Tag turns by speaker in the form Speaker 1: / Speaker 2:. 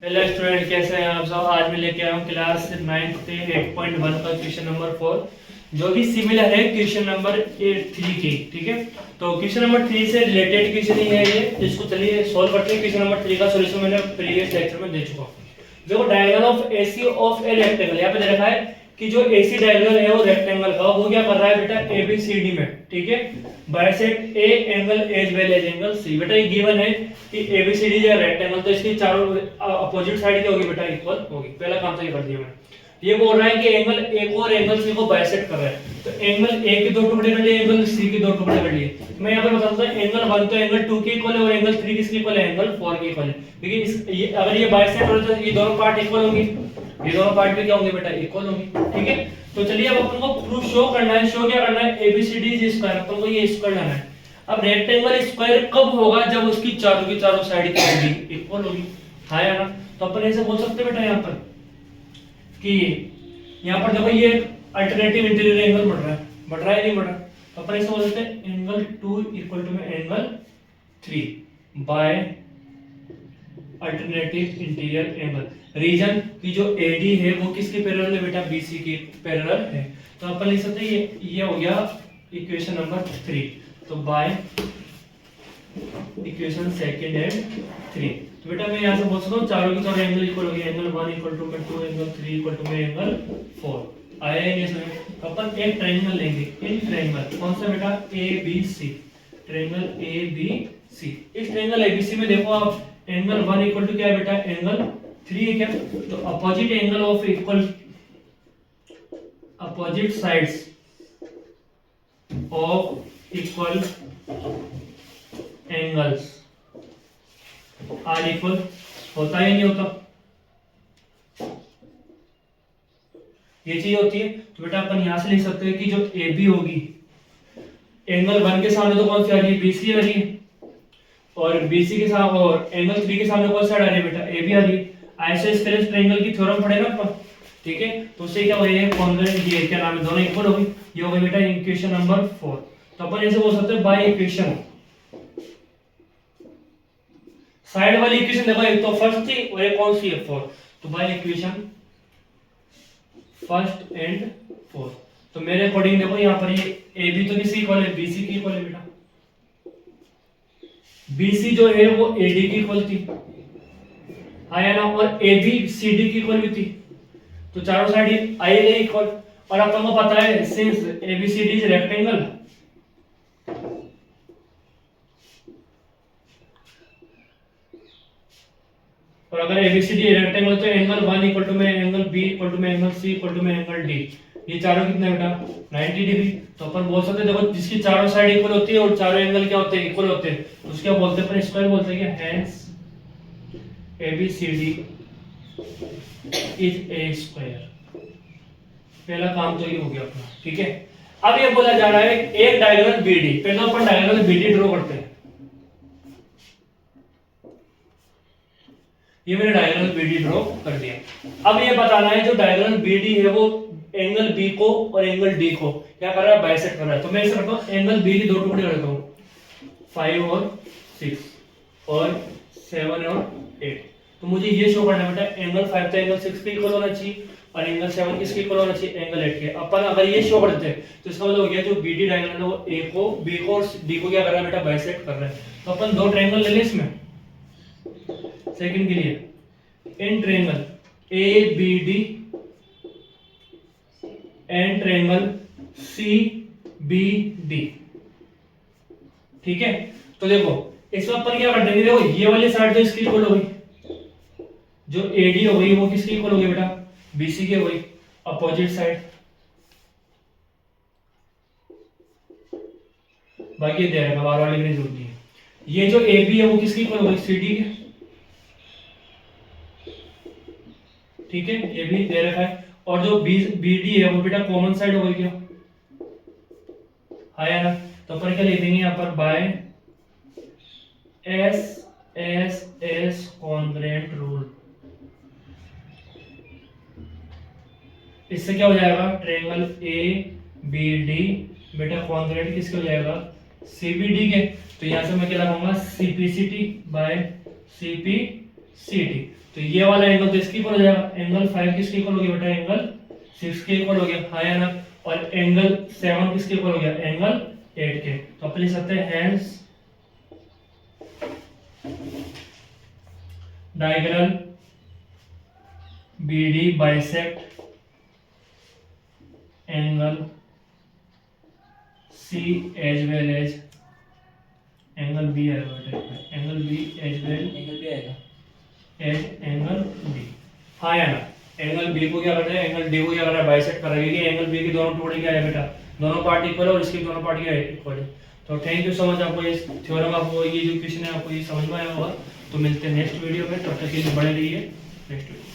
Speaker 1: Hello student, कैसे हैं आप सब। आज मैं लेके आया हूँ क्लास 9th से 8.1 का क्वेश्चन नंबर 4 जो कि सिमिलर है क्वेश्चन नंबर 3 की। ठीक है, तो क्वेश्चन नंबर 3 से रिलेटेड क्वेश्चन ही है ये, इसको चलिए सॉल्व करते हैं। क्वेश्चन नंबर 3 का सॉल्यूशन मैंने प्रीवियस लेक्चर में दे चुका हूँ। देखो, diagonal of AC of a rectangle, यहाँ पे दे रखा है कि जो एसी डायगोनल है वो रेक्टेंगल का, वो क्या कर रहा है बेटा, एबीसीडी में। ठीक है, bisect a angle as well as angle C. बेटा ये गिवन है कि एबीसीडी जो रेक्टेंगल, तो इसकी चारों अपोजिट साइड क्या होगी बेटा, इक्वल होगी। पहला काम तो ये कर दिया मैंने। ये बोल रहा है कि एंगल ए को और एंगल सी को बाइसेक्ट कर रहा है, तो एंगल ए के दो टुकड़े कर लिए, एंगल सी के दो टुकड़े कर लिए। मैं यहाँ पे बताता हूँ, एंगल 1 तो एंगल 2 के इक्वल है और एंगल 3 किसके इक्वल है, एंगल 4 के इक्वल है। क्योंकि अगर ये बाइसेक्ट हो तो ये दोनों पार्ट इक्वल होंगे, ये दोनों पार्ट भी क्या होंगे बेटा, इक्वल होंगे। ठीक है, तो चलिए अब अपन को प्रूफ शो करना है। शो क्या करना है, एबीसीडी इज स्क्वायर, अपन को ये स्क्वायर लाना है। अब रेक्टेंगल स्क्वायर कब होगा, जब उसकी चारों की चारों साइड क्या होगी, इक्वल होगी। हाँ या ना, तो अपन ऐसे बोल सकते हैं बेटा यहाँ पर कि यहाँ पर देखो ये अल्टरनेटिव इंटीरियर एंगल बढ़ रहा है नहीं बढ़ रहा, तो अपन ऐसे बोल सकते हैं एंगल 2 इक्वल टू में angle 3 by alternative interior angle. Reason की जो एडी है वो किसके पैरेलल है बेटा, बीसी के पैरेलल है। तो अपन लिख सकते हैं ये हो गया इक्वेशन नंबर 3। तो बाय इक्वेशन सेकंड एंड 3, तो बेटा मैं यहां से बोल सकता हूं चारों की चारों एंगल इक्वल हो गए। एंगल 1 इक्वल टू में 2, एंगल 3 इक्वल टू में एंगल 4 आया है इसमें। अपन एक ट्रायंगल लेंगे, इन ट्रायंगल कौन सा बेटा, A B C, triangle A B C. इस ट्रायंगल एबीसी में देखो आप, एंगल 1 इक्वल टू क्या है बेटा, एंगल 3 है क्या, तो opposite angle of equal opposite sides of equal angles are equal होता है या नहीं होता, ये चीज होती है। तो बेटा अपन यहां से लिख सकते हैं कि जो ए बी होगी, एंगल 1 के सामने तो कौन सी आ रही है, बीसी आ रही है, और बीसी के सामने और एंगल 3 के सामने कौन सा आ रही है बेटा, ए बी आ रही है। आइसोस्केलेस ट्रायंगल की थ्योरम पढ़ेगा अपन। ठीक है, तो उससे क्या होगा, कॉन्ग्रुएंट ये क्या नाम है, दोनों इक्वल हो गई। ये हो गई बेटा इक्वेशन नंबर 4। तो अपन ऐसे बोल सकते हैं बाय इक्वेशन, साइड वाली इक्वेशन देखो, एक तो फर्स्ट थी और एक कौन सी है, 4। तो बाय इक्वेशन फर्स्ट एंड 4, तो मेरे अकॉर्डिंग देखो यहाँ पर ये ए बी तो किसकी इक्वल है, बीसी की इक्वल है बेटा। बीसी जो है वो एडी की इक्वल थी, आया ना, और ए बी सी डी की इक्वल भी थी, तो चारों साइड आई गई इक्वल। और अपन को पता है since A B C D is rectangle, और अगर एबीसीडी रेक्टेंगल तो एंगल 1 इक्वल टू में एंगल बी इक्वल टू में एंगल सी इक्वल टू में एंगल डी, ये चारों कितने बेटा, 90 डिग्री। तो अपन बोल सकते हैं देखो, जिसकी चारों साइड इक्वल होती है और चारों एंगल क्या होते हैं, इक्वल होते हैं, तो उसके क्या बोलते हैं अपन, स्क्वायर बोलते हैं क्या, hence ABCD is a square. पहला काम तो ये हो गया अपना। ठीक है, अब ये बोला जा रहा है एक डायगोनल बीडी, पहले अपन डायगोनल बीडी ड्रॉ करते हैं। ये मैंने डायगोनल बीडी ड्रॉ कर दिया। अब ये बताना है जो डायगोनल बीडी है वो एंगल बी को और एंगल डी को क्या कर रहा है, बाइसेक्ट कर रहा है। तो मैं ऐसे करता हूं, एंगल बी की दो टुकड़े कर देता हूं, 5 और 6 और 7 और 8। तो मुझे ये शो करना है बेटा, एंगल 5 तो एंगल 6 के इक्वल होना चाहिए और एंगल 7 किसके इक्वल होना चाहिए, एंगल 8 के। अपन अगर ये शो कर देते हैं तो इसका मतलब हो गया जो बीडी डायगोनल है वो ए को, बी को और डी को क्या कर रहा है बेटा, बाइसेक्ट कर रहा है। तो अपन दो ट्रायंगल ले लें इसमें सेकंड के लिए, in triangle A B D and triangle C B D. ठीक है, तो देखो इसमें अपन क्या कर देंगे, देखो ये वाली साइड तो इसकी इक्वल हो गई, जो एडी हो गई वो किसकी इक्वल हो गई बेटा, बीसी की हो गई, अपोजिट साइड। बाकी दे रखा, बार बार लिखने की जरूरत नहीं है। ये जो ए बी है वो किसकी इक्वल हो गई, सी डी की। ठीक है, ये भी दे रखा है, और जो बी डी है वो बेटा कॉमन साइड हो गई क्या, आया ना। तो अपन क्या लिख देंगे यहाँ पर, by S S S congruent rule. इससे क्या हो जाएगा, ट्रायंगल ए बी डी बेटा कॉन्ग्रुएंट किसके हो जाएगा, सी बी डी के। तो यहां से मैं क्या लगाऊंगा, CPCT by CP C T. तो ये वाला एंगल तो इसके इक्वल हो जाएगा, एंगल 5 किसके इक्वल हो गया बेटा, एंगल 6 के इक्वल हो गया, हाँ या ना। और एंगल 7 किसके इक्वल हो गया, एंगल 8 के। तो अपन लिख सकते हैं hence diagonal BD bisect angle C as well as angle B आएगा बेटा, angle B as well
Speaker 2: angle भी आएगा
Speaker 1: एज एंगल डी, हाँ या ना। एंगल बी को क्या कर रहे हैं, एंगल डी को क्या कर रहा है, बाइसेक्ट कर रहा है, क्योंकि एंगल बी के दोनों टुकड़े क्या है बेटा, दोनों पार्ट इक्वल है और इसकी दोनों पार्ट क्या है, इक्वल है। तो थैंक यू सो मच, आपको ये थ्योरम, आपको ये जो क्वेश्चन है आपको ये समझ में आया होगा। तो मिलते हैं नेक्स्ट वीडियो में, तब तक के लिए बने रहिए। Next video.